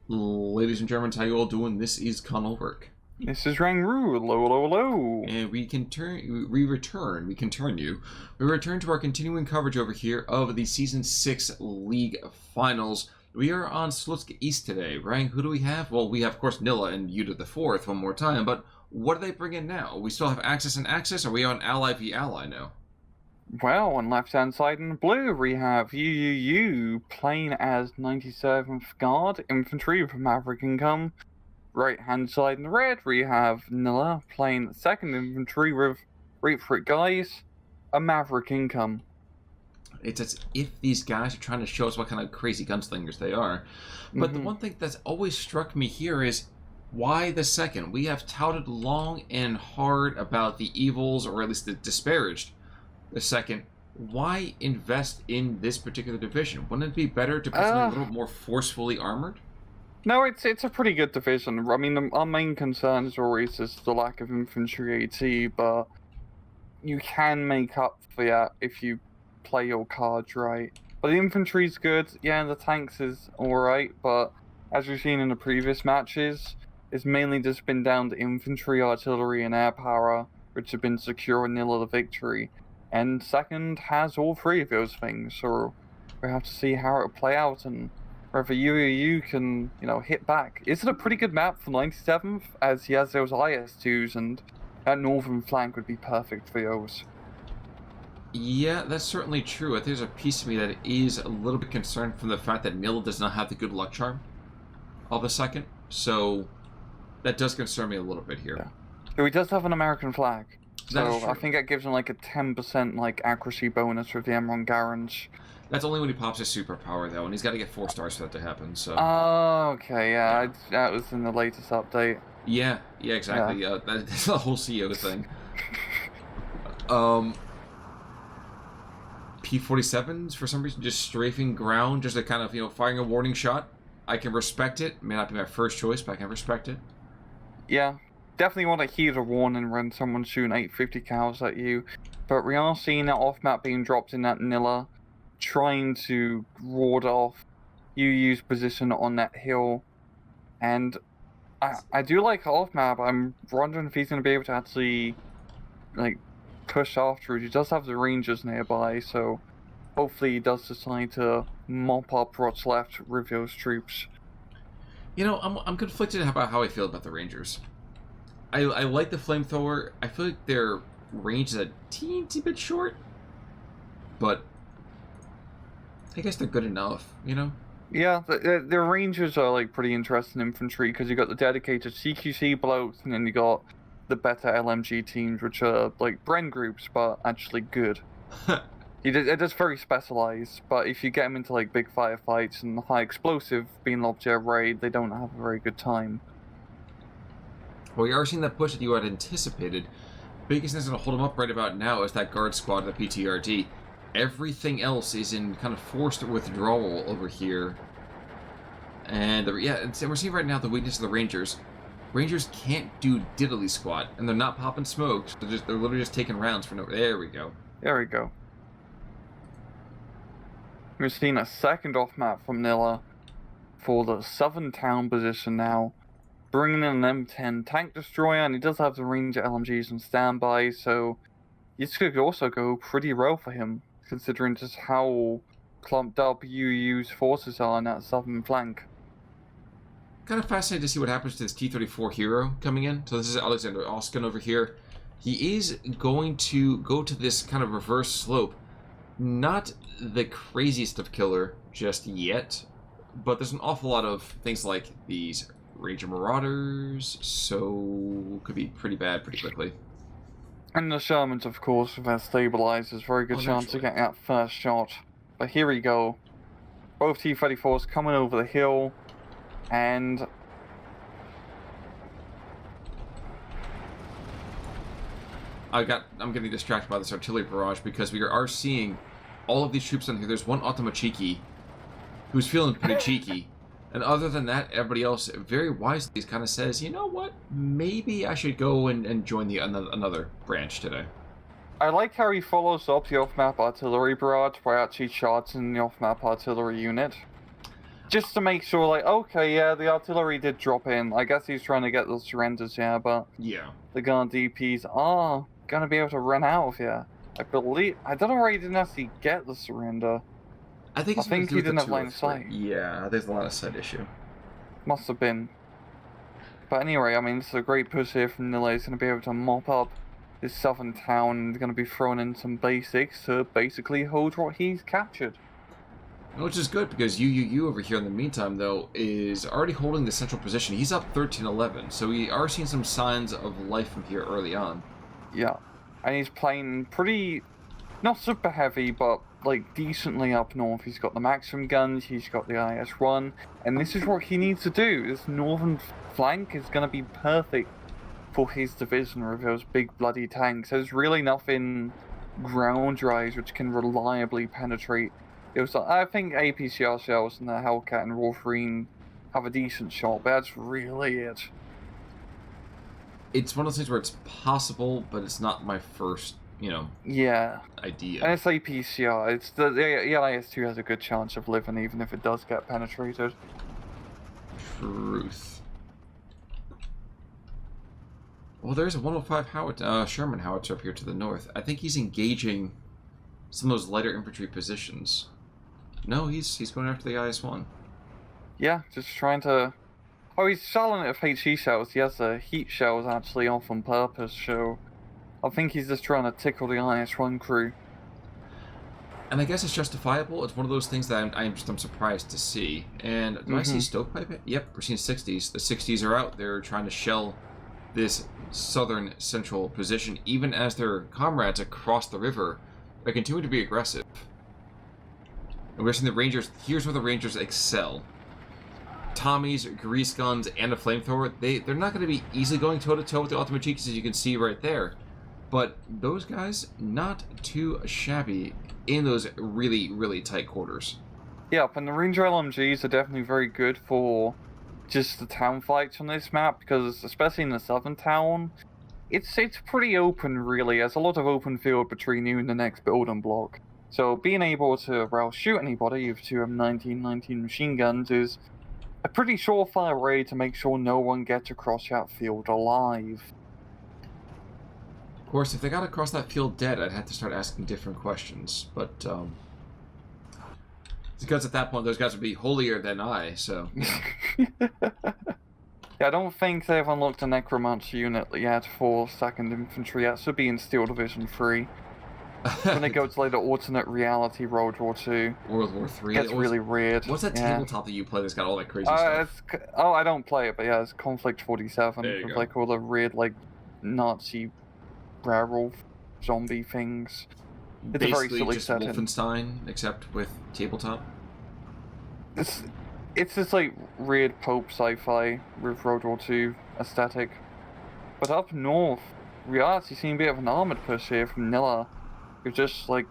Ladies and gentlemen, how you all doing? This is Conolberg. This is Rangru. Hello. And we return to our continuing coverage over here of the Season 6 League Finals. We are on Slutsk East today. Rang, who do we have? Well, we have, of course, Nilla and Yuta the Fourth one more time, but what do they bring in now? We still have Axis and Axis, or are we on Ally v Ally now? Well, on left-hand side in blue, we have UUUU playing as 97th Guard Infantry with Maverick income. Right-hand side in red, we have Nilla playing 2nd Infantry with Wait for it, guys, a Maverick income. It's as if these guys are trying to show us what kind of crazy gunslingers they are. But the one thing that's always struck me here is, why the 2nd? We have touted long and hard about the evils, or at least the disparaged the 2nd. Why invest in this particular division? Wouldn't it be better to put something a little more forcefully armored? No, it's a pretty good division. I mean, our main concern is always just the lack of infantry AT, but you can make up for that if you play your cards right. But the infantry's good, yeah, the tanks is alright, but as we've seen in the previous matches, it's mainly just been down to infantry, artillery, and air power, which have been securing Nilla the victory. And 2nd has all 3 of those things, so we have to see how it'll play out and whether UUU can, hit back. Is it a pretty good map for 97th, as he has those IS-2s, and that northern flank would be perfect for those? Yeah, that's certainly true. There's a piece of me that is a little bit concerned from the fact that Nilla does not have the good luck charm of the 2nd, so that does concern me a little bit here. Yeah. So he does have an American flag. So I think that gives him like a 10% accuracy bonus with the M1 Garand. That's only when he pops his superpower though, and he's got to get 4 stars for that to happen. So. Oh, okay, yeah, that was in the latest update. Yeah, exactly. Yeah. That's the whole CO thing. P-47s for some reason just strafing ground, just a kind of firing a warning shot. I can respect it. May not be my first choice, but I can respect it. Yeah. Definitely want to heed a warning when someone's shooting 850 cals at you, but we are seeing that off-map being dropped in that Nilla, trying to ward off UU's position on that hill, and I do like off-map. I'm wondering if he's going to be able to actually, push after it. He does have the Rangers nearby, so hopefully he does decide to mop up what's left with those troops. I'm conflicted about how I feel about the Rangers. I like the flamethrower. I feel like their range is a teensy bit short, but I guess they're good enough, Yeah, the Rangers are pretty interesting infantry because you got the dedicated CQC blokes, and then you got the better LMG teams, which are Bren groups, but actually good. It is very specialized, but if you get them into big firefights and high explosive being object raid, they don't have a very good time. Well, we are seeing that push that you had anticipated. Biggest thing that's going to hold them up right about now is that guard squad, the PTRD. Everything else is in kind of forced withdrawal over here. And we're seeing right now the weakness of the Rangers. Rangers can't do diddly squat, and they're not popping smokes. They're literally just taking rounds for no. There we go. There we go. We're seeing a 2nd off map from Nilla for the southern town position now. Bringing in an M10 tank destroyer, and he does have the Ranger LMGs on standby, so this could also go pretty well for him, considering just how clumped up UU's forces are on that southern flank. Kind of fascinated to see what happens to this T-34 hero coming in. So this is Alexander Oskin over here. He is going to go to this kind of reverse slope. Not the craziest of killer just yet, but there's an awful lot of things like these Ranger Marauders, so could be pretty bad pretty quickly. And the Shermans, of course, with their stabilizers, very good chance to get that first shot. But here we go. Both T-34s coming over the hill, and I'm getting distracted by this artillery barrage because we are seeing all of these troops on here. There's one Automachiki who's feeling pretty cheeky. And other than that, everybody else very wisely kind of says, you know what, maybe I should go and join another branch today. I like how he follows up the off-map artillery barrage by actually charging the off-map artillery unit. Just to make sure, like, okay, yeah, the artillery did drop in. I guess he's trying to get those surrenders, yeah, but Yeah. the Guard DPs are gonna be able to run out of here. I don't know why he didn't actually get the surrender. I think he didn't have line of sight. Yeah, there's a line of sight issue. Must have been. But anyway, I mean, it's a great push here from Nilla. He's going to be able to mop up this southern town and going to be throwing in some basics to basically hold what he's captured. Which is good, because UUU over here in the meantime, though, is already holding the central position. He's up 13-11, so we are seeing some signs of life from here early on. Yeah, and he's playing pretty, not super heavy, but like decently up north. He's got the Maxim guns, he's got the IS-1, and this is what he needs to do. This northern flank is going to be perfect for his division with those big bloody tanks. There's really nothing ground-wise which can reliably penetrate. I think APCR shells and the Hellcat and Wolverine have a decent shot, but that's really it. It's one of those things where it's possible, but it's not my first, yeah, idea. And it's APCR. It's the IS-2 has a good chance of living even if it does get penetrated. Truth. Well, there's a 105 Sherman howitzer up here to the north. I think he's engaging some of those lighter infantry positions. No, he's going after the IS-1. Yeah, just trying to... Oh, he's selling it with HE shells. He has the heat shells actually off on purpose, so... I think he's just trying to tickle the IS-1 crew. And I guess it's justifiable. It's one of those things that I'm surprised to see. And do I see stovepipe? Yep, we're seeing 60s. The 60s are out. They're trying to shell this southern central position, even as their comrades across the river are continuing to be aggressive. And we're seeing the Rangers. Here's where the Rangers excel. Tommies, grease guns, and a flamethrower. They're not going to be easily going toe-to-toe with the Ultimate Cheeks, as you can see right there. But those guys, not too shabby in those really, really tight quarters. Yep, and the Ranger LMGs are definitely very good for just the town fights on this map, because especially in the southern town, it's pretty open, really. There's a lot of open field between you and the next building block. So being able to, well, shoot anybody with two M19 machine guns is a pretty surefire way to make sure no one gets across that field alive. Of course, if they got across that field dead, I'd have to start asking different questions. But, because at that point, those guys would be holier than I, so... Yeah, I don't think they've unlocked a Necromancer unit yet for 2nd Infantry. That should be in Steel Division 3. When they go to like the alternate reality World War II. World War III. It's really weird. What's that tabletop that you play that's got all that crazy stuff? I don't play it, but yeah, it's Conflict 47 with go. like all the weird like Nazi werewolf zombie things. It's Basically a very silly just setting. Wolfenstein, except with tabletop. It's this like weird Pope sci-fi with World War II aesthetic. But up north, we are actually seeing a bit of an armored push here from Nilla. With just like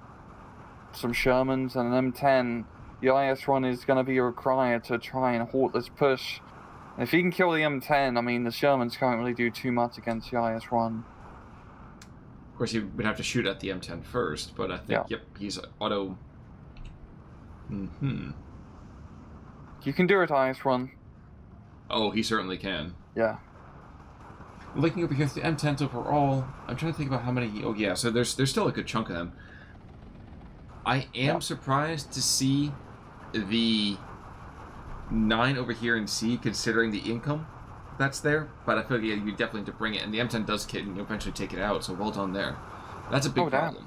some Shermans and an M10, the IS-1 is going to be required to try and halt this push. And if he can kill the M10, I mean, the Shermans can't really do too much against the IS-1. Of course, you would have to shoot at the M10 first, but I think, yep, he's auto... You can do it, IS-1. Oh, he certainly can. Yeah. Looking over here at the M10s overall, I'm trying to think about how many... Oh, yeah, so there's still a good chunk of them. I am surprised to see the 9 over here in C, considering the income that's there, but I feel like you definitely need to bring it, and the M10 does kit and eventually take it out, so well done there. That's a big problem.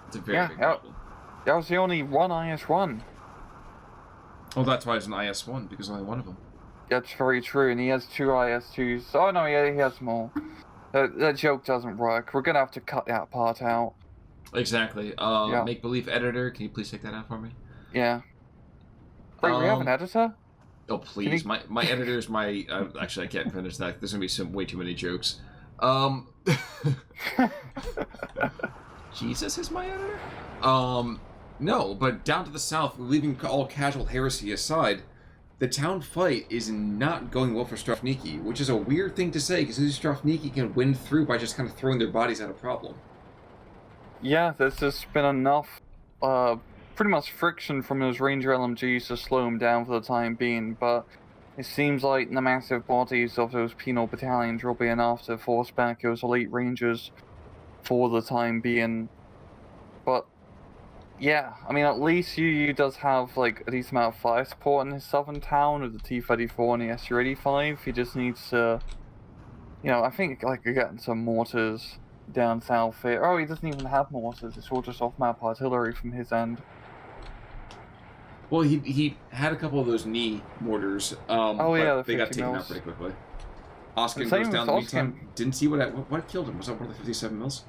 It's a very big problem. That was the only one IS-1. Oh, that's why it's an IS-1, because only one of them. That's very true, and he has 2 IS-2s. Oh no, yeah, he has more. That joke doesn't work. We're gonna have to cut that part out. Exactly. Make-believe editor, can you please take that out for me? Yeah. Wait, we have an editor? Oh, please. My editor is my... actually, I can't finish that. There's going to be way too many jokes. Jesus is my editor? No, but down to the south, leaving all casual heresy aside, the town fight is not going well for Strofniki, which is a weird thing to say, because Strofniki can win through by just kind of throwing their bodies at a problem. Yeah, there's just been enough pretty much friction from those Ranger LMGs to slow him down for the time being, but it seems like the massive bodies of those penal battalions will be enough to force back those elite Rangers for the time being. But yeah, I mean, at least UU does have like a decent amount of fire support in his southern town with the T-34 and the SU-85. He just needs to, I think like getting some mortars down south here. Oh, he doesn't even have mortars. It's all just off-map artillery from his end. Well, he had a couple of those knee mortars. Oh yeah, but they got taken out pretty quickly. Oskin Same goes down with the meantime. Didn't see what killed him. Was that one of the 57 mils?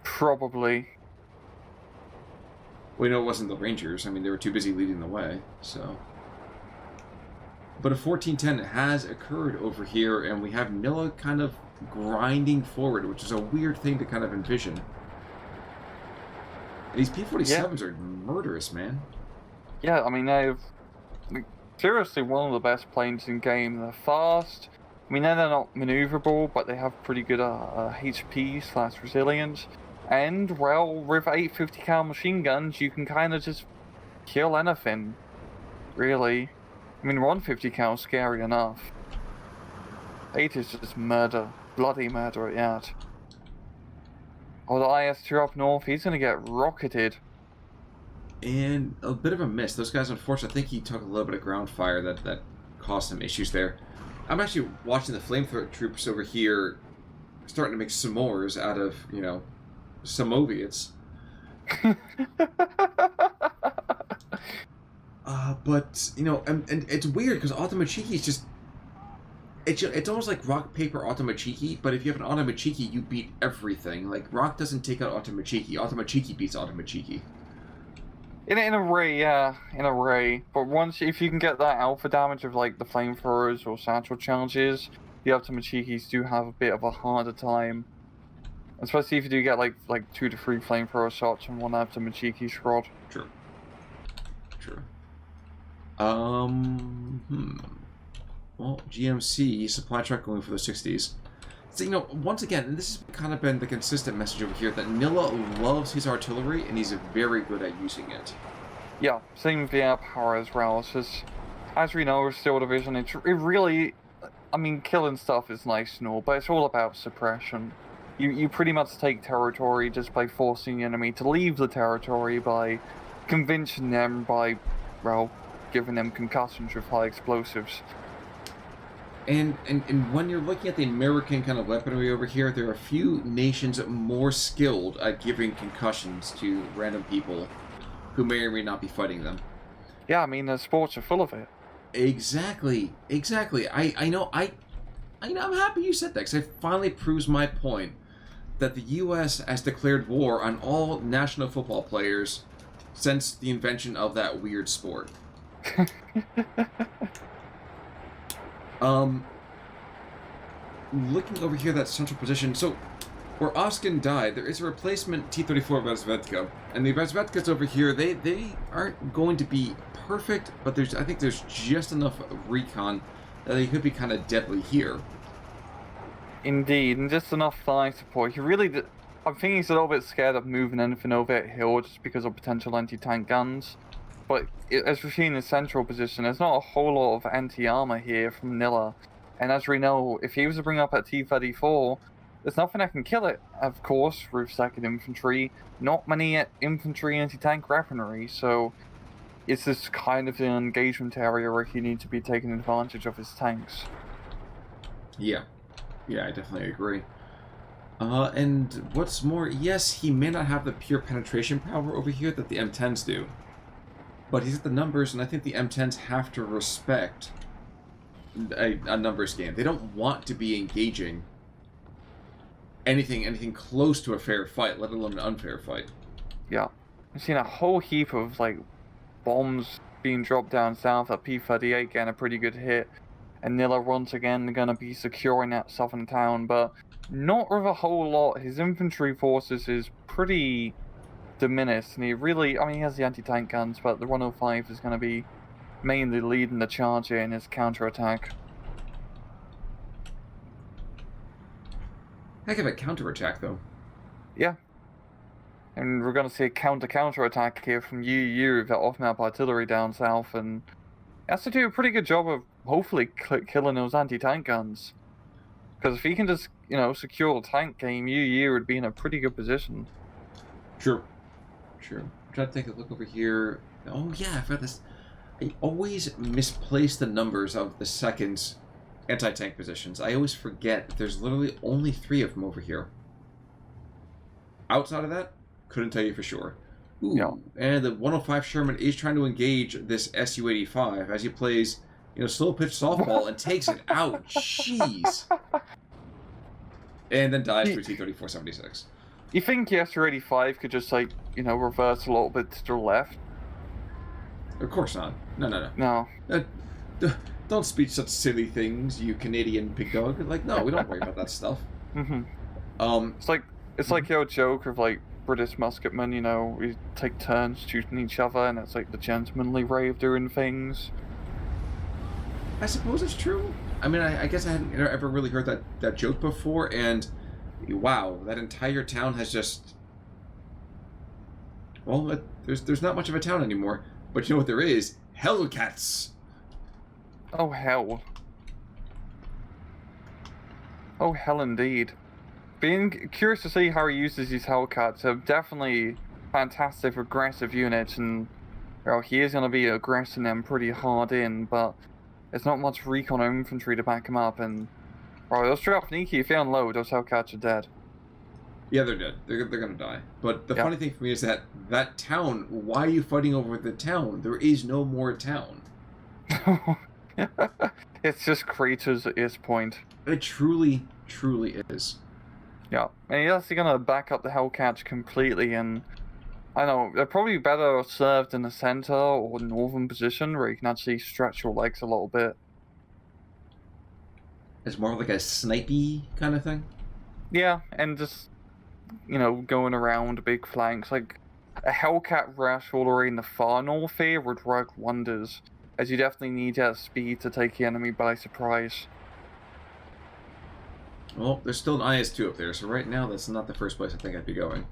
Probably. We know it wasn't the Rangers. I mean, they were too busy leading the way, so. But a 1410 has occurred over here, and we have Nilla kind of grinding forward, which is a weird thing to kind of envision. And these P-47s are murderous, man. Yeah, I mean, they're seriously one of the best planes in game. They're fast. I mean, they're not maneuverable, but they have pretty good HP/resilience. And, well, with 850 cal machine guns, you can kind of just kill anything, really. I mean, 150 cal is scary enough. 8 is just murder. Bloody murder at that. Oh, the IS-2 up north, he's gonna get rocketed. And a bit of a miss. Those guys, unfortunately, I think he took a little bit of ground fire that caused some issues there. I'm actually watching the flamethrower troops over here starting to make s'mores out of, Samoviets. But, and it's weird because Automachiki is just... It's almost like rock, paper, Automachiki, but if you have an Automachiki, you beat everything. Like, rock doesn't take out Automachiki. Automachiki beats Automachiki. In a way, yeah, in a way. But if you can get that alpha damage of, like, the flamethrowers or satchel challenges, the Automachikis do have a bit of a harder time. Especially if you do get, like 2 to 3 flamethrower shots and 1 Automachiki squad. True. Well, GMC, supply truck going for the 60s. So, once again, and this has kind of been the consistent message over here, that Nilla loves his artillery, and he's very good at using it. Yeah, same with the air power as well. It's just, as we know, with Steel Division, it really, I mean, killing stuff is nice and all, but it's all about suppression. You pretty much take territory just by forcing the enemy to leave the territory, by convincing them, by, well, giving them concussions with high explosives. And when you're looking at the American kind of weaponry over here, there are a few nations more skilled at giving concussions to random people who may or may not be fighting them. Yeah, I mean, the sports are full of it. Exactly. I know, I'm happy you said that, because it finally proves my point that the U.S. has declared war on all national football players since the invention of that weird sport. Looking over here, that central position, so where Oskin died, there is a replacement T-34 Razvedka, and the Razvedkas over here, they aren't going to be perfect, but I think there's just enough recon that they could be kind of deadly here. Indeed, and just enough flying support. I think he's a little bit scared of moving anything over that hill just because of potential anti-tank guns. But as we've seen in the central position, there's not a whole lot of anti-armor here from Nilla. And as we know, if he was to bring up a T-34, there's nothing that can kill it. Of course, with 2nd Infantry, not many infantry anti-tank weaponry, so it's this kind of an engagement area where he needs to be taking advantage of his tanks. Yeah, I definitely agree. And what's more, yes, he may not have the pure penetration power over here that the M10s do. But he's at the numbers, and I think the M10s have to respect a numbers game. They don't want to be engaging anything close to a fair fight, let alone an unfair fight. Yeah. I've seen a whole heap of, bombs being dropped down south at P-38 getting a pretty good hit. And Nilla once again going to be securing that southern town, but not with a whole lot. His infantry forces is pretty diminished, and he has the anti-tank guns, but the 105 is going to be mainly leading the charge here in his counterattack. Heck of a counterattack, though. Yeah. And we're going to see a counter attack here from UUU with that off-map artillery down south, and he has to do a pretty good job of hopefully killing those anti-tank guns. Because if he can just, secure the tank game, UUU would be in a pretty good position. True. I'm trying to take a look over here. Oh yeah, I forgot this. I always misplace the numbers of the second anti-tank positions. I always forget that there's literally only 3 of them over here. Outside of that, couldn't tell you for sure. Ooh, yeah. And the 105 Sherman is trying to engage this Su-85 as he plays, slow pitch softball and takes it out. Jeez. And then dies through T-3476. You think the Su-85 could just, reverse a little bit to the left? Of course not. No. No. Don't speak such silly things, you Canadian pig dog. Like, no, we don't worry about that stuff. It's like your joke of British musketmen, we take turns shooting each other, and it's like the gentlemanly way of doing things. I suppose it's true. I mean, I guess I hadn't ever really heard that joke before, and wow, that entire town has just... Well, there's not much of a town anymore, but you know what there is? Hellcats! Oh, hell. Oh, hell indeed. Being curious to see how he uses these Hellcats. They're definitely fantastic, aggressive units, and he is going to be aggressing them pretty hard in, but there's not much recon or infantry to back him up, and those Strelkovniki, if they unload, those Hellcats are dead. Yeah, they're dead. They're going to die. But the funny thing for me is that town, why are you fighting over the town? There is no more town. It's just craters at this point. It truly is. Yeah, and he's actually going to back up the Hellcats completely, and I know, they're probably better served in the center or northern position where you can actually stretch your legs a little bit. It's more like a snipey kind of thing? Yeah, and just, going around big flanks. Like, a Hellcat rush all the way in the far north here would work wonders, as you definitely need that speed to take the enemy by surprise. Well, there's still an IS-2 up there, so right now that's not the first place I think I'd be going.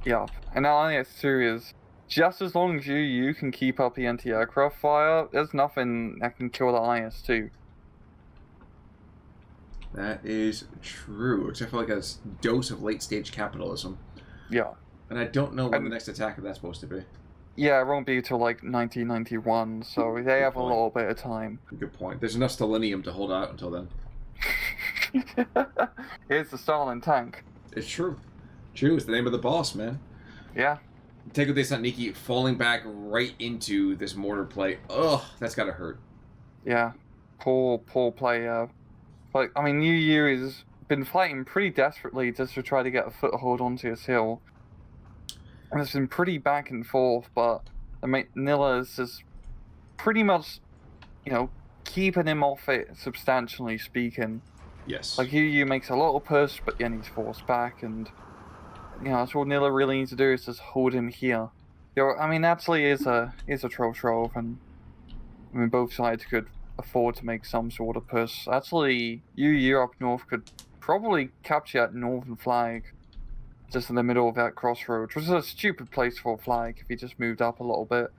Yeah, and that IS-2 is just as long as you can keep up the anti-aircraft fire, there's nothing that can kill the IS-2. That is true, except for a dose of late-stage capitalism. Yeah. And I don't know when the next attack of that's supposed to be. Yeah, it won't be till 1991, so they have a little bit of time. Good point. There's enough selenium to hold out until then. Here's the Stalin tank. It's true. True, it's the name of the boss, man. Yeah. Take with Nikki falling back right into this mortar play. Ugh, that's gotta hurt. Yeah. Poor play. UU has been fighting pretty desperately just to try to get a foothold onto this hill. And it's been pretty back and forth, but Nilla is just pretty much, keeping him off it, substantially speaking. Yes. UU makes a lot of push, but then he's forced back, and that's what Nilla really needs to do is just hold him here. Actually is a trove, and both sides could afford to make some sort of push. Actually, UU up north could probably capture that northern flag, just in the middle of that crossroad, which is a stupid place for a flag if he just moved up a little bit.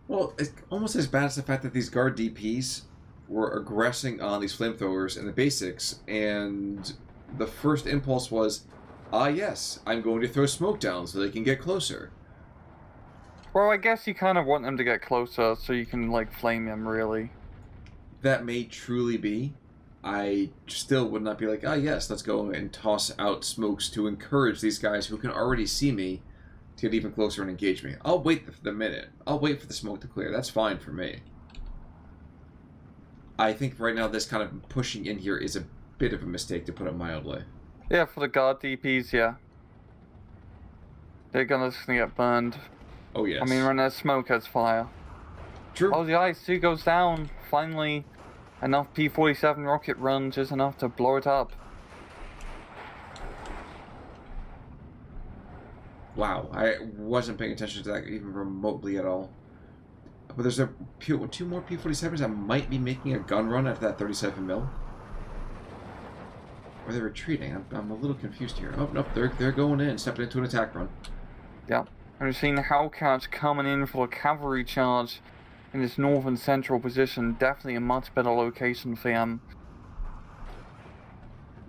Well, it's almost as bad as the fact that these guard DPs were aggressing on these flamethrowers in the basics, and the first impulse was, yes, I'm going to throw smoke down so they can get closer. Well, I guess you kind of want them to get closer so you can, flame them, really. That may truly be. I still would not be like, yes, let's go and toss out smokes to encourage these guys who can already see me to get even closer and engage me. I'll wait the minute. I'll wait for the smoke to clear. That's fine for me. I think right now this kind of pushing in here is a bit of a mistake, to put it mildly. Yeah, for the guard DPs, yeah. They're gonna get burned. Oh, yes. When there's smoke, there's fire. True. Oh, the IS-2 goes down. Finally, enough P-47 rocket runs is enough to blow it up. Wow, I wasn't paying attention to that even remotely at all. But there's two more P-47s that might be making a gun run at that 37 mil. Are they retreating? I'm a little confused here. Oh, nope, they're going in, stepping into an attack run. Yep. And we've seen the Hellcats coming in for a cavalry charge in this northern central position. Definitely a much better location for them.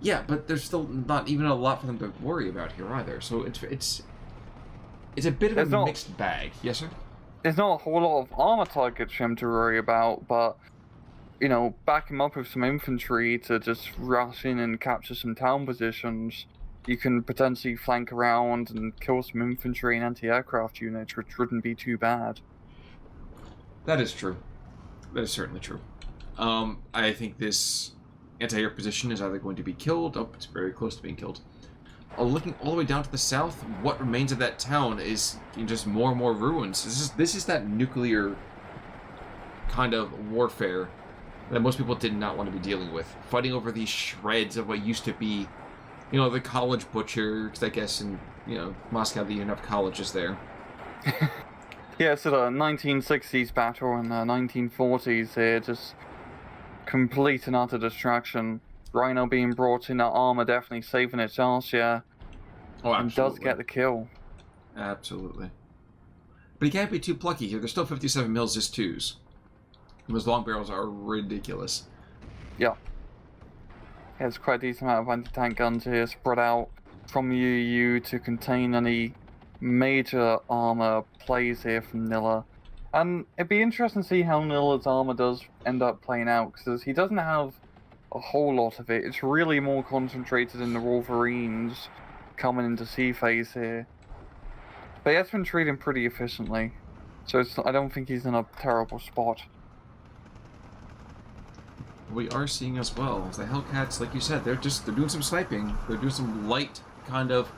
Yeah, but there's still not even a lot for them to worry about here either. So it's a bit of a mixed bag. Yes, sir? There's not a whole lot of armor targets for him to worry about, but, you know, back him up with some infantry to just rush in and capture some town positions. You can potentially flank around and kill some infantry and anti-aircraft units, which wouldn't be too bad. That is true. That is certainly true. I think this anti-air position is either going to be killed. Oh, it's very close to being killed. Looking all the way down to the south, what remains of that town is just more and more ruins. This is that nuclear kind of warfare that most people did not want to be dealing with. Fighting over these shreds of what used to be, you know, the college butcher, because I guess in, you know, Moscow they didn't have colleges there. Yeah, so the 1960s battle and the 1940s here, just complete and utter destruction. Rhino being brought in, that armor definitely saving its ass, yeah. Oh, absolutely. And does get the kill. Absolutely. But he can't be too plucky here. There's still 57 mils just twos. And those long barrels are ridiculous. Yeah. There's quite a decent amount of anti-tank guns here spread out from UUU to contain any major armor plays here from Nilla. And it'd be interesting to see how Nilla's armor does end up playing out, because he doesn't have a whole lot of it. It's really more concentrated in the Wolverines coming into C phase here. But he has been treating pretty efficiently, so I don't think he's in a terrible spot. We are seeing as well, the Hellcats, like you said, they're doing some sniping. They're doing some light kind of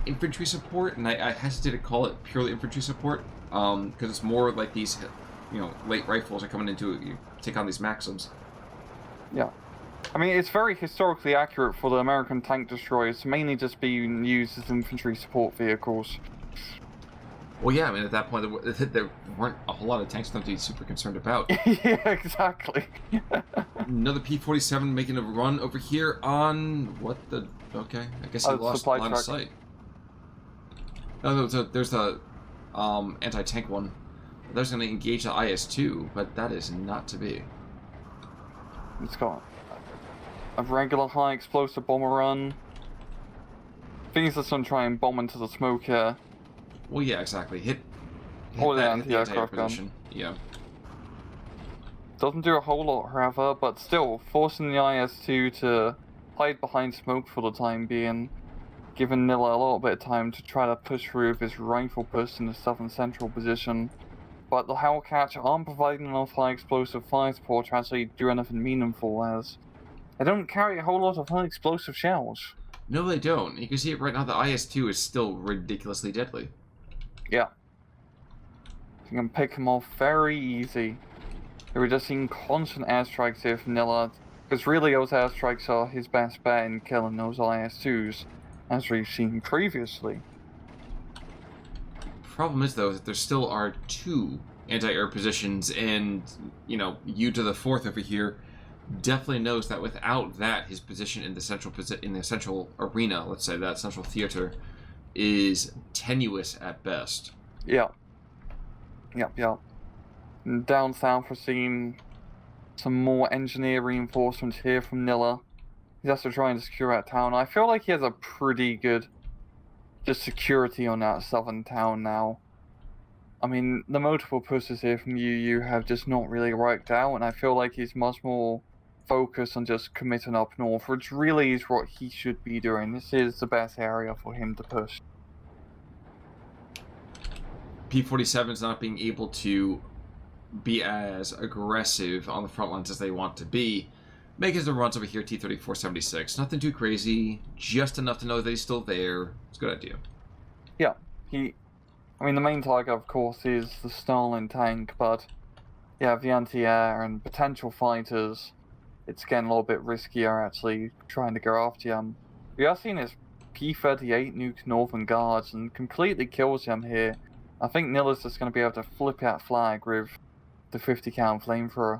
infantry support, and I hesitate to call it purely infantry support, because it's more like these, you know, light rifles are coming into it. You take on these Maxims. Yeah. I mean, it's very historically accurate for the American tank destroyers, mainly just being used as infantry support vehicles. Well, yeah, I mean, at that point, there weren't a whole lot of tanks for them to be super concerned about. Yeah, exactly. Another P-47 making a run over here on... what the... okay, I guess he lost line of sight. Oh, there's the anti-tank one. There's going to engage the IS-2, but that is not to be. It's got a regular high explosive bomber run. I think he's just going to try and bomb into the smoke here. Well, yeah, exactly. Hit the anti-aircraft gun. Yeah. Doesn't do a whole lot, however, but still, forcing the IS-2 to hide behind smoke for the time being, giving Nilla a little bit of time to try to push through with his rifle push in the southern central position. But the Hellcats aren't providing enough high explosive fire support to actually do anything meaningful, as they don't carry a whole lot of high explosive shells. No, they don't. You can see it right now, the IS-2 is still ridiculously deadly. Yeah. You can pick him off very easy. We're just seeing constant airstrikes here from Nilla, because really those airstrikes are his best bet in killing those IS-2s, as we've seen previously. Problem is, though, that there still are two anti-air positions, and, you know, U to the fourth over here definitely knows that without that, his position in the central arena, let's say that central theater, is tenuous at best. Yeah. Yep. And down south, we're seeing some more engineer reinforcements here from Nilla. He's also trying to secure that town. I feel like he has a pretty good just security on that southern town now. I mean, the multiple pushes here from UU have just not really worked out, and I feel like he's much more focused on just committing up north, which really is what he should be doing. This is the best area for him to push. P-47 is not being able to be as aggressive on the front lines as they want to be. Making the runs over here, T-34-76. Nothing too crazy, just enough to know that he's still there. It's a good idea. Yeah, I mean, the main target, of course, is the Stalin tank, but yeah, the anti-air and potential fighters, it's getting a little bit riskier, actually, trying to go after him. We are seeing his P-38 nuke Northern Guards and completely kills him here. I think Nilla's just going to be able to flip that flag with the 50 cal flamethrower.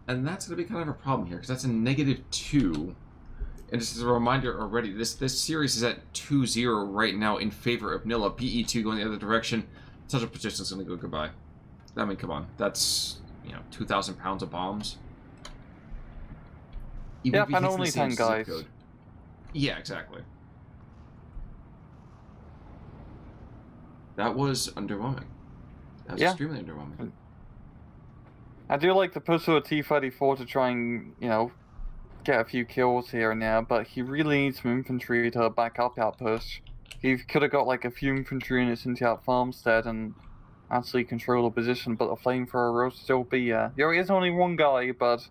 And that's going to be kind of a problem here, because that's a -2. And just as a reminder already, this series is at 2-0 right now in favor of Nilla. PE2 going the other direction. Central position is going to go goodbye. I mean, come on. That's, 2,000 pounds of bombs. Even Yep, if he and hits only the same 10 zip guys. code. Yeah, exactly. That was underwhelming. That was extremely underwhelming. I do like the push of a T-34 to try and, get a few kills here and there, but he really needs some infantry to back up that push. He could have got like a few infantry units into that farmstead and actually control the position, but the flamethrower will still be there is only one guy, but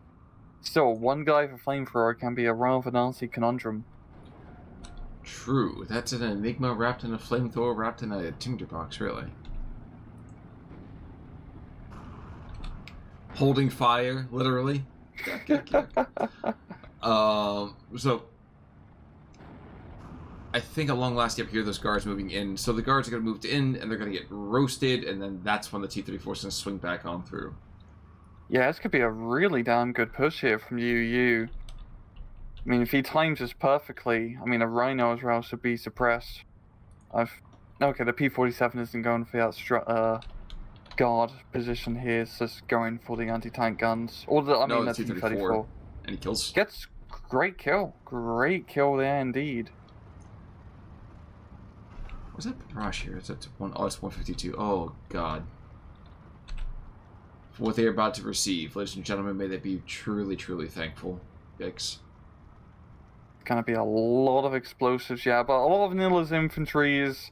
still, one guy for flamethrower can be a rather nasty conundrum. True. That's an enigma wrapped in a flamethrower wrapped in a tinderbox, really. Holding fire, literally. So I think along last step here, those guards moving in. So the guards are going to move in, and they're going to get roasted, and then that's when the T-34 is going to swing back on through. Yeah, this could be a really damn good push here from UUU. I mean, if he times this perfectly, I mean, a Rhino as well should be suppressed. Okay, the P-47 isn't going for that guard position here, it's just going for the anti-tank guns. Or the T-34. And he kills. Gets great kill. Great kill there indeed. What's that barrage here? It's at it's 152. Oh, God. For what they're about to receive, ladies and gentlemen, may they be truly, truly thankful. Yikes. Gonna be a lot of explosives, yeah, but a lot of Nilla's infantry is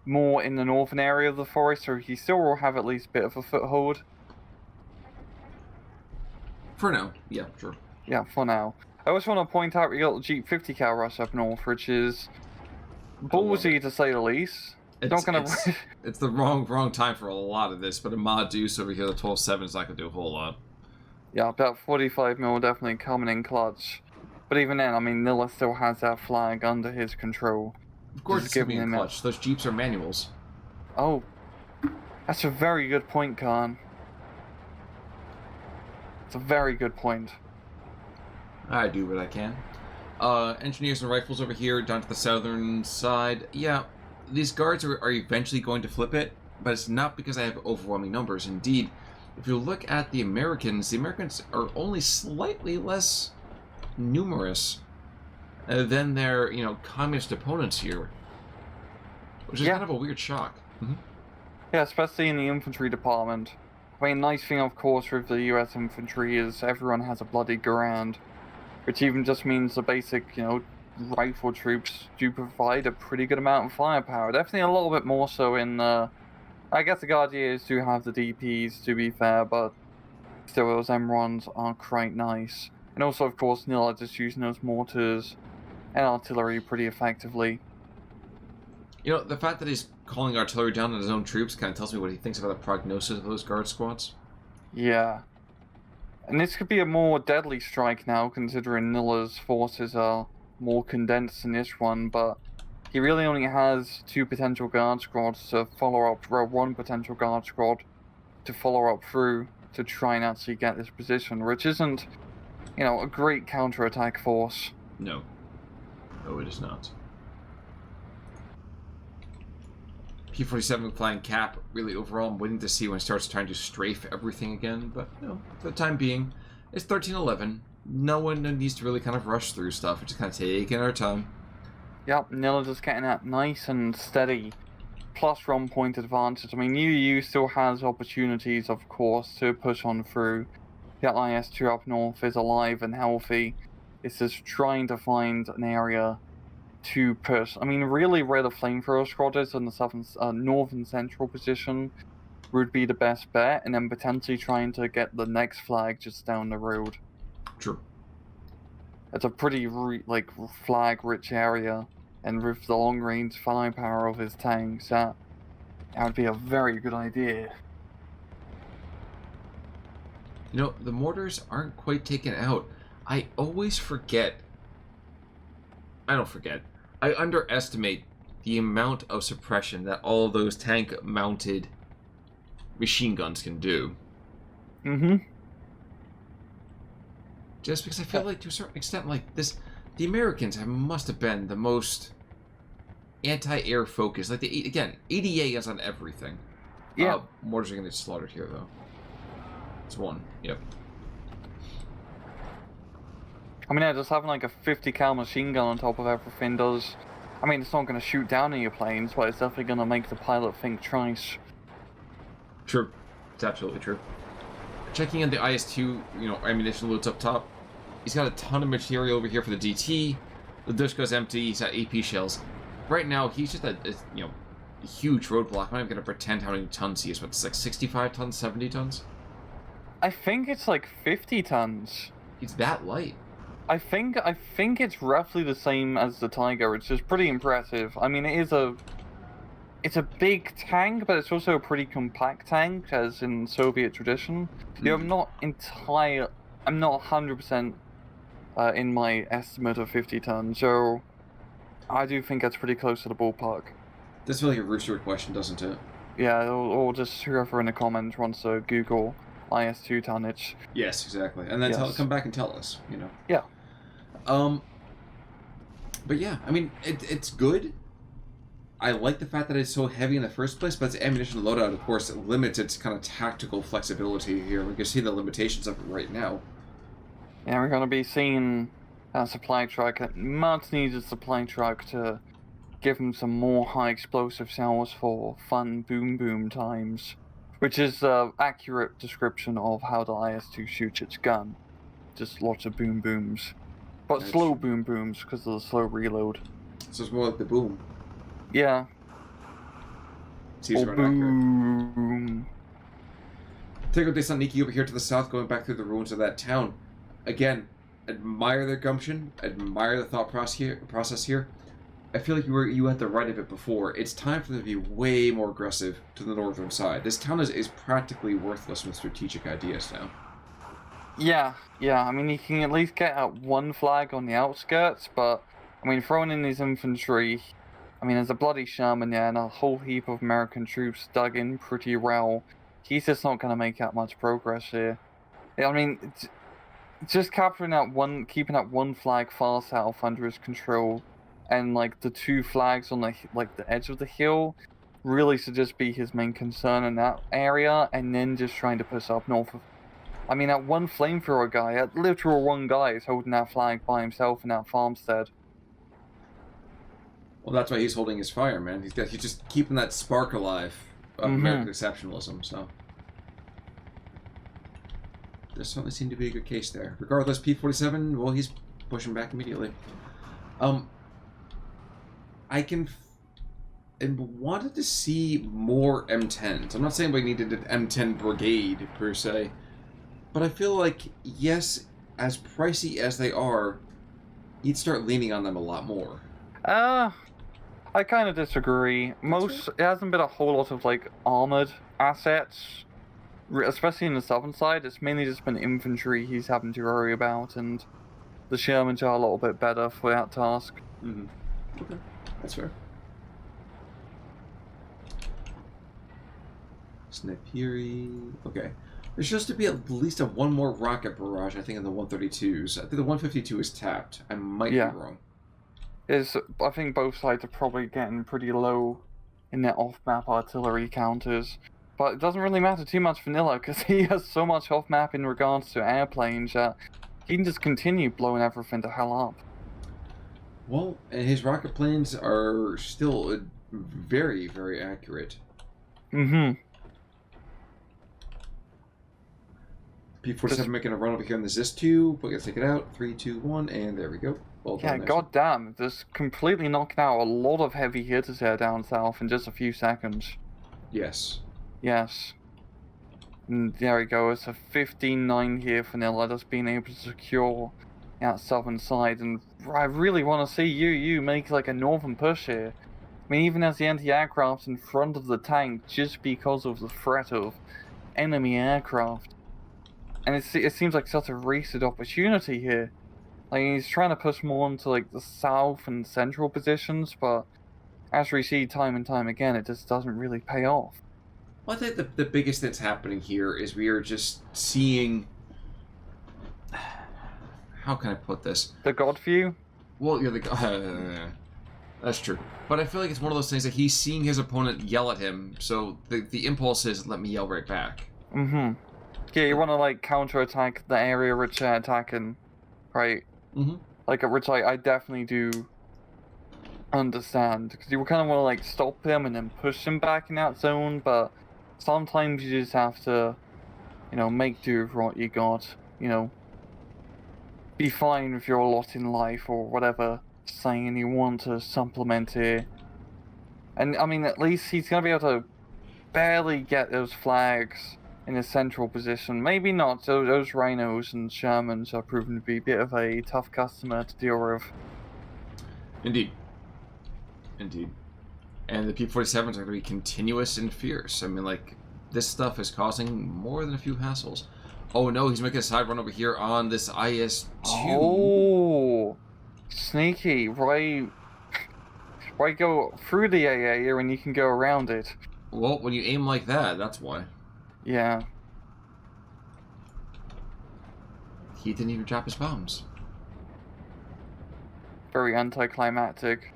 more in the northern area of the forest, so he still will have at least a bit of a foothold. For now, yeah, sure. Yeah, for now. I also want to point out we got the Jeep 50 cal rush up north, which is ballsy to say the least. It's the wrong time for a lot of this, but a Mod Deuce over here, the 12-7 is not going to do a whole lot. Yeah, about 45 mil definitely coming in clutch. But even then, I mean, Nilla still has that flag under his control. Of course it's going to be in clutch. Those Jeeps are manuals. Oh, that's a very good point, Khan. It's a very good point. I do what I can. Engineers and rifles over here, down to the southern side. Yeah, these guards are eventually going to flip it, but it's not because I have overwhelming numbers. Indeed, if you look at the Americans are only slightly less numerous than their, communist opponents here. Which is kind of a weird shock. Yeah, especially in the infantry department. I mean, nice thing, of course, with the US infantry is everyone has a bloody Garand. Which even just means the basic, rifle troops do provide a pretty good amount of firepower. Definitely a little bit more so in, I guess the Guardiers do have the DPs, to be fair, but still those M1s are quite nice. And also, of course, Nilla just using those mortars and artillery pretty effectively. The fact that he's calling artillery down on his own troops kind of tells me what he thinks about the prognosis of those guard squads. Yeah. And this could be a more deadly strike now, considering Nilla's forces are more condensed in this one, but he really only has 2 potential guard squads to follow up, or 1 potential guard squad to follow up through to try and actually get this position, which isn't, a great counter-attack force. No. No, it is not. P-47 flying cap, really overall, I'm waiting to see when it starts trying to strafe everything again, but, for the time being, it's 13-11. No one needs to really kind of rush through stuff. We're just kind of taking our time. Yep, Nilla just getting that nice and steady plus 1 point advantage. I mean, UU still has opportunities, of course, to push on through. The IS-2 up north is alive and healthy. It's just trying to find an area to push. I mean, really where the flamethrower squad is in the southern, northern central position would be the best bet, and then potentially trying to get the next flag just down the road. True. It's a pretty, flag-rich area, and with the long-range firepower of his tanks, that would be a very good idea. The mortars aren't quite taken out. I always forget. I don't forget. I underestimate the amount of suppression that all of those tank-mounted machine guns can do. Just because I feel like, to a certain extent, like this, the Americans must have been the most anti-air focused. Like, again, ADA is on everything. Yeah. Mortars are going to get slaughtered here, though. It's one. Yep. I mean, yeah, just having like a 50 cal machine gun on top of everything does. I mean, it's not going to shoot down any planes, but it's definitely going to make the pilot think twice. True. It's absolutely true. Checking in the IS-2, ammunition loads up top. He's got a ton of material over here for the DT. The dish goes empty. He's got AP shells. Right now, he's just a huge roadblock. I'm not even going to pretend how many tons he is. But it's like 65 tons, 70 tons? I think it's like 50 tons. He's that light. I think it's roughly the same as the Tiger. It's just pretty impressive. I mean, it's a big tank, but it's also a pretty compact tank, as in Soviet tradition. I'm not 100% in my estimate of 50 tons, so I do think that's pretty close to the ballpark. This feels like a Rooster question, doesn't it? Yeah, or just whoever in the comments wants to Google IS-2 tonnage. Yes, exactly. And then come back and tell us, Yeah. But yeah, I mean, it's good. I like the fact that it's so heavy in the first place, but its ammunition loadout, of course, limits its kind of tactical flexibility here. We can see the limitations of it right now. Yeah, we're going to be seeing a supply truck, a much-needed supply truck to give them some more high explosive cells for fun boom times, which is an accurate description of how the IS-2 shoots its gun. Just lots of booms. But slow booms, because of the slow reload. So it's more like the boom. Yeah. Seems more boom. Take out Desantniki over here to the south, going back through the ruins of that town. Again, admire their gumption, admire the thought process here. I feel like you had the right of it before. It's time for them to be way more aggressive to the northern side. This town is practically worthless with strategic ideas now. Yeah. I mean, you can at least get out one flag on the outskirts, but, I mean, throwing in these infantry, I mean, there's a bloody Sherman there and a whole heap of American troops dug in pretty well. He's just not going to make that much progress here. I mean, just keeping that one flag far south under his control, and, like, the two flags on the edge of the hill really should just be his main concern in that area, and then just trying to push up north of... I mean, that one flamethrower guy, that literal one guy is holding that flag by himself in that farmstead. Well, that's why he's holding his fire, man. He's just keeping that spark alive of American exceptionalism, so... There certainly seemed to be a good case there. Regardless, P-47, well, he's pushing back immediately. I wanted to see more M10s. I'm not saying we needed an M10 brigade, per se. But I feel like, yes, as pricey as they are, you'd start leaning on them a lot more. I kind of disagree. It hasn't been a whole lot of, like, armored assets, especially in the southern side. It's mainly just been infantry he's having to worry about, and the Shermans are a little bit better for that task. Mm-hmm. Okay, that's fair. Sniperi. Okay. There's supposed to be at least one more rocket barrage, I think, in the 132s. I think the 152 is tapped. I might be wrong. I think both sides are probably getting pretty low in their off-map artillery counters. But it doesn't really matter too much for Nilla, because he has so much off-map in regards to airplanes that he can just continue blowing everything to hell up. Well, and his rocket planes are still very, very accurate. Mm-hmm. P-47 making a run over here on the ZIS-2. We're going to take it out. 3, 2, 1, and there we go. Well done, goddamn. Just completely knocking out a lot of heavy hitters here down south in just a few seconds. Yes. And there we go. It's a 15-9 here for Nilla, just being able to secure that southern side. And I really want to see UU make like a northern push here. I mean, even as the anti-aircraft's in front of the tank, just because of the threat of enemy aircraft. And it seems like such a wasted opportunity here. Like, he's trying to push more into like the south and central positions, but as we see time and time again, it just doesn't really pay off. Well, I think the biggest that's happening here is we are just seeing how can I put this? The God view? Well, you're that's true. But I feel like it's one of those things that he's seeing his opponent yell at him, so the impulse is, let me yell right back. Mm-hmm. Yeah, you want to, like, counter-attack the area which they're attacking, right? Mm-hmm. Like, which I definitely do understand, because you kind of want to, like, stop him and then push him back in that zone, but sometimes you just have to, you know, make do with what you got, you know, be fine with your lot in life, or whatever saying you want to supplement here. And, I mean, at least he's going to be able to barely get those flags in a central position. Maybe not, those Rhinos and Shermans are proven to be a bit of a tough customer to deal with. Indeed. Indeed. And the P-47s are going to be continuous and fierce. I mean, like, this stuff is causing more than a few hassles. Oh no, he's making a side run over here on this IS-2. Oh, sneaky. Right go through the AA and you can go around it. Well, when you aim like that, that's why. Yeah. He didn't even drop his bombs. Very anticlimactic.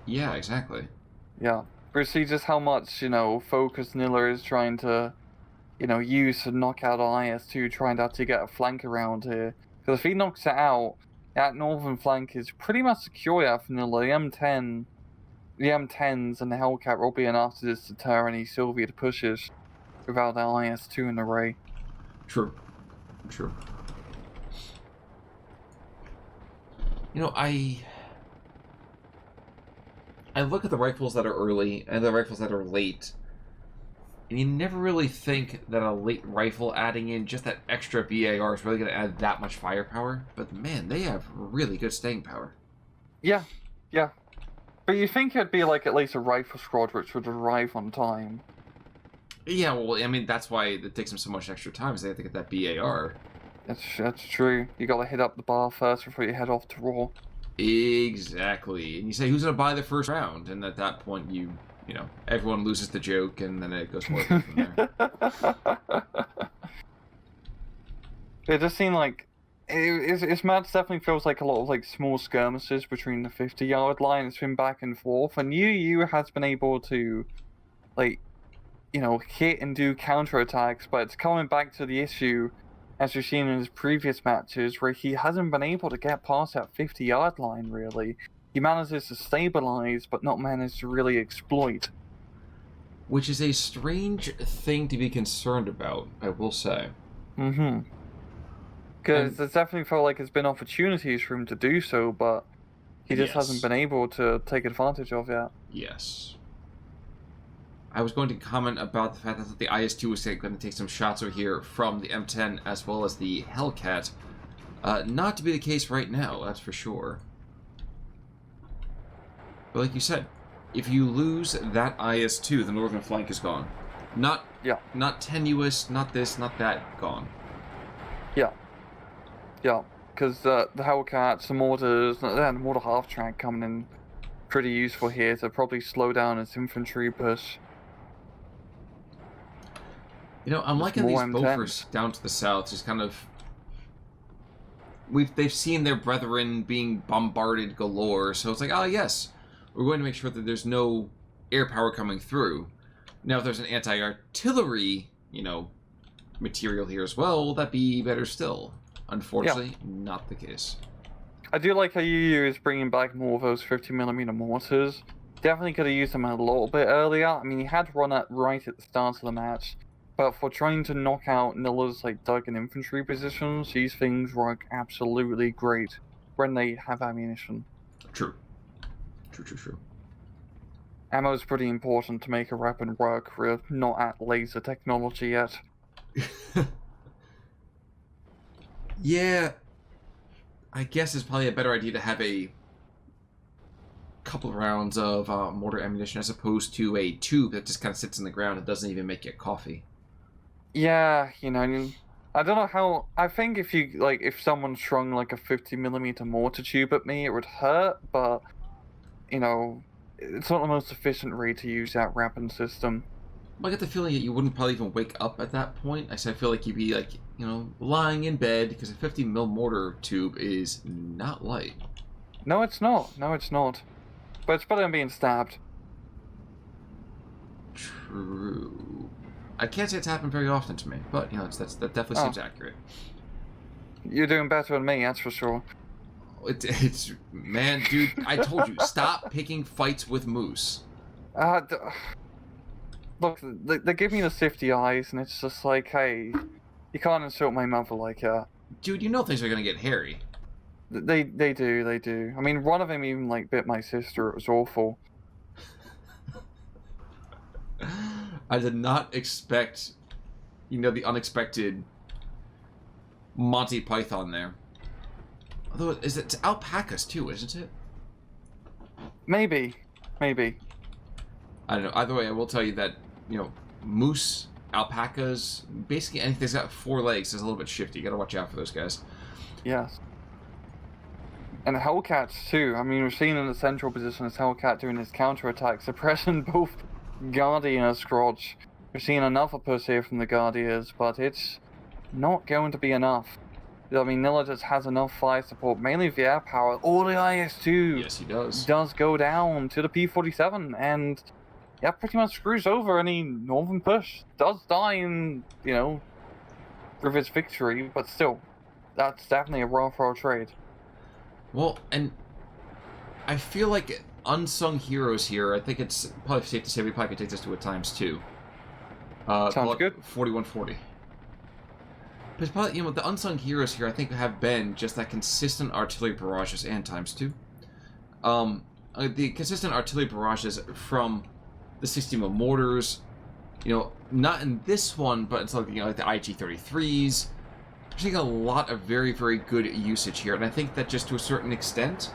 Yeah, exactly. Yeah. But see just how much, you know, focus Nilla is trying to, you know, use to knock out IS-2, trying to actually get a flank around here. Because if he knocks it out, that northern flank is pretty much secure for Nilla. The M10s and the Hellcat will be enough to just deter any Soviet pushes without that IS-2 in the array. True. You know, I look at the rifles that are early and the rifles that are late, and you never really think that a late rifle adding in just that extra VAR is really going to add that much firepower. But man, they have really good staying power. Yeah. But you think it'd be like at least a rifle squad which would arrive on time. Yeah, well, I mean, that's why it takes them so much extra time, is they have to get that BAR. That's true. You gotta hit up the bar first before you head off to Raw. Exactly. And you say, who's going to buy the first round? And at that point, you know, everyone loses the joke, and then it goes forward from there. It just seemed like this match definitely feels like a lot of like small skirmishes between the 50-yard line. It's been back and forth, and UUU has been able to, like, you know, hit and do counterattacks, but it's coming back to the issue, as we've seen in his previous matches, where he hasn't been able to get past that 50-yard line, really. He manages to stabilize, but not manage to really exploit. Which is a strange thing to be concerned about, I will say. Mm-hmm. Because it definitely felt like there's been opportunities for him to do so, but he just hasn't been able to take advantage of yet. Yes. I was going to comment about the fact that the IS-2 was going to take some shots over here from the M10 as well as the Hellcat. Not to be the case right now, that's for sure. But like you said, if you lose that IS-2, the northern flank is gone. Not tenuous, not this, not that, gone. Yeah, because the Hellcats, the mortars, and the mortar half-track coming in pretty useful here to probably slow down its infantry push. You know, I'm liking these Bofors down to the south, just kind of... They've seen their brethren being bombarded galore, so it's like, oh yes, we're going to make sure that there's no air power coming through. Now, if there's an anti-artillery, you know, material here as well, will that be better still? Unfortunately, not the case. I do like how UU is bringing back more of those 50mm mortars. Definitely could have used them a little bit earlier. I mean, he had run at right at the start of the match, but for trying to knock out Nilla's like dug and infantry positions, these things work absolutely great when they have ammunition. True. Ammo is pretty important to make a weapon work. We're not at laser technology yet. Yeah, I guess it's probably a better idea to have a couple of rounds of mortar ammunition as opposed to a tube that just kind of sits in the ground and doesn't even make you coffee. Yeah, you know, I don't know how. I think if someone strung like a 50mm mortar tube at me, it would hurt, but you know, it's not the most efficient way to use that weapon system. I get the feeling that you wouldn't probably even wake up at that point. I feel like you'd be like, lying in bed, because a 50 mil mortar tube is not light. No, it's not. No, it's not. But it's better than being stabbed. True. I can't say it's happened very often to me, but that definitely seems accurate. You're doing better than me, that's for sure. It's man, dude. I told you, stop picking fights with moose. Look, they give me the sifty eyes, and it's just like, hey, you can't insult my mother like that. Dude, things are gonna get hairy. They do. I mean, one of them even like bit my sister. It was awful. I did not expect, the unexpected Monty Python there. Although, it's alpacas too, isn't it? Maybe. I don't know. Either way, I will tell you that, moose, alpacas, basically anything that's got 4 legs is a little bit shifty. You gotta watch out for those guys. Yes. And Hellcats too. I mean, we're seeing in the central position as Hellcat doing his counterattack, suppressing both Guardian and Scrotch. We're seeing another push here from the Guardians, but it's not going to be enough. I mean, Nilla just has enough fire support, mainly the air power. All the IS-2 yes, he does go down to the P-47, and yeah, pretty much screws over any northern push. Does die in, with his victory, but still, that's definitely a raw trade. Well, and I feel like unsung heroes here, I think it's probably safe to say we probably could take this to a ×2. Sounds good. 4140. But probably, the unsung heroes here, I think, have been just that consistent artillery barrages and ×2. The consistent artillery barrages from the 60 mil mortars, not in this one, but it's like, like the IG-33s. I'm seeing a lot of very, very good usage here, and I think that just to a certain extent,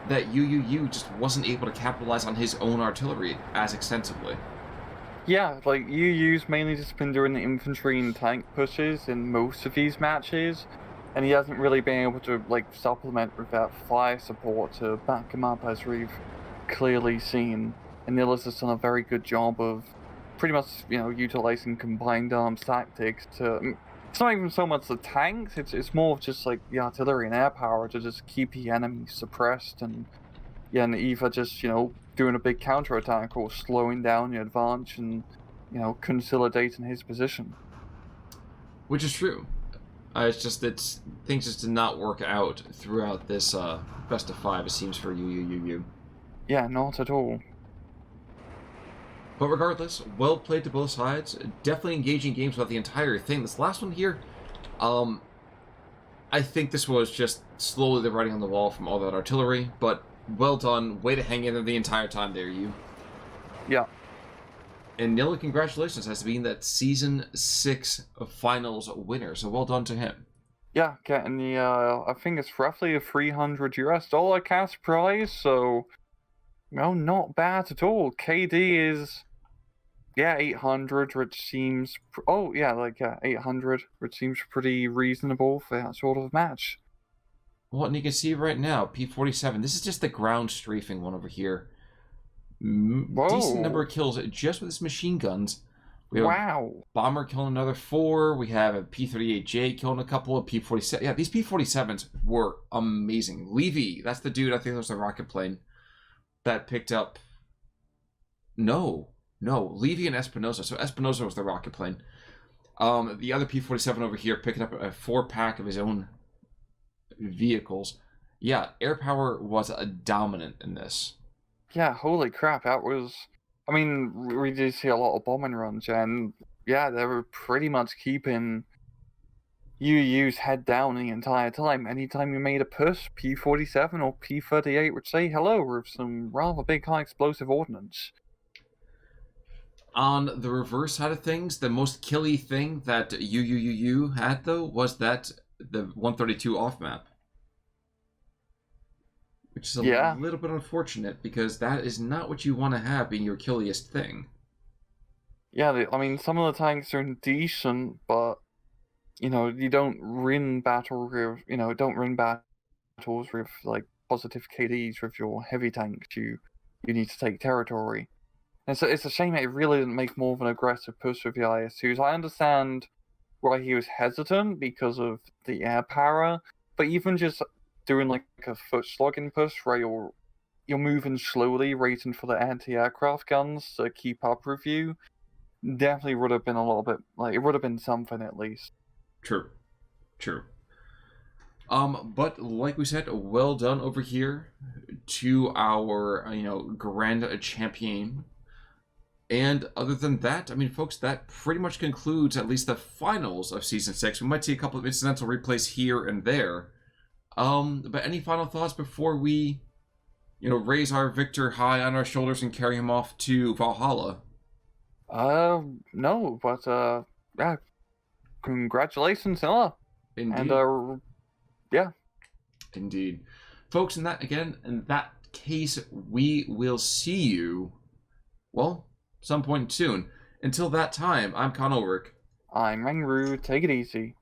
that UUU just wasn't able to capitalize on his own artillery as extensively. Yeah, like, UUU's mainly just been doing the infantry and tank pushes in most of these matches, and he hasn't really been able to, like, supplement with that fire support to back him up, as we've clearly seen. And Nilla's has done a very good job of pretty much, utilizing combined arms tactics to... It's not even so much the tanks, it's more of just, like, the artillery and air power to just keep the enemy suppressed and either just, doing a big counterattack or slowing down your advance and, consolidating his position. Which is true. It's just that things just did not work out throughout this best of 5, it seems, for UUUU. Yeah, not at all. But regardless, well played to both sides. Definitely engaging games about the entire thing. This last one here, I think this was just slowly the writing on the wall from all that artillery, but well done. Way to hang in there the entire time there, you. Yeah. And Nilla, congratulations, as being that Season 6 Finals winner, so well done to him. Yeah, getting the, I think it's roughly a $300 cash prize, so... No, not bad at all. KD is, 800, which seems... 800, which seems pretty reasonable for that sort of match. Well, and you can see right now, P-47, this is just the ground strafing one over here. Decent number of kills just with his machine guns. We have Bomber killing another 4. We have a P-38J killing a couple of P-47. Yeah, these P-47s were amazing. Levy, that's the dude, I think that was the rocket plane that picked up... No, Levy and Espinosa. So Espinosa was the rocket plane. The other P-47 over here picking up a 4-pack of his own vehicles. Yeah, air power was dominant in this. Yeah, holy crap, that was... I mean, we did see a lot of bombing runs, and yeah, they were pretty much keeping UU's head down the entire time. Anytime you made a push, P-47 or P-38 would say hello with some rather big high explosive ordnance. On the reverse side of things, the most killy thing that UUUU had, though, was that the 132 off map. Which is a little bit unfortunate, because that is not what you want to have being your killiest thing. Yeah, I mean, some of the tanks are decent, but, you don't win battles with, like, positive KDs with your heavy tanks. You need to take territory. It's a shame it really didn't make more of an aggressive push with the IS-2s. I understand why he was hesitant because of the air power, but even just doing like a foot slogging push where you're moving slowly, waiting for the anti-aircraft guns to keep up with you, definitely would have been a little bit like it would have been something at least. True. But like we said, well done over here to our grand champion. And other than that, I mean, folks, that pretty much concludes at least the finals of Season 6. We might see a couple of incidental replays here and there. But any final thoughts before we, raise our victor high on our shoulders and carry him off to Valhalla? No, but, yeah. Congratulations, Nilla. Indeed. And, yeah. Indeed. Folks, in that case, we will see you, well, some point soon. Until that time, I'm Con Ulrich. I'm Rangru. Take it easy.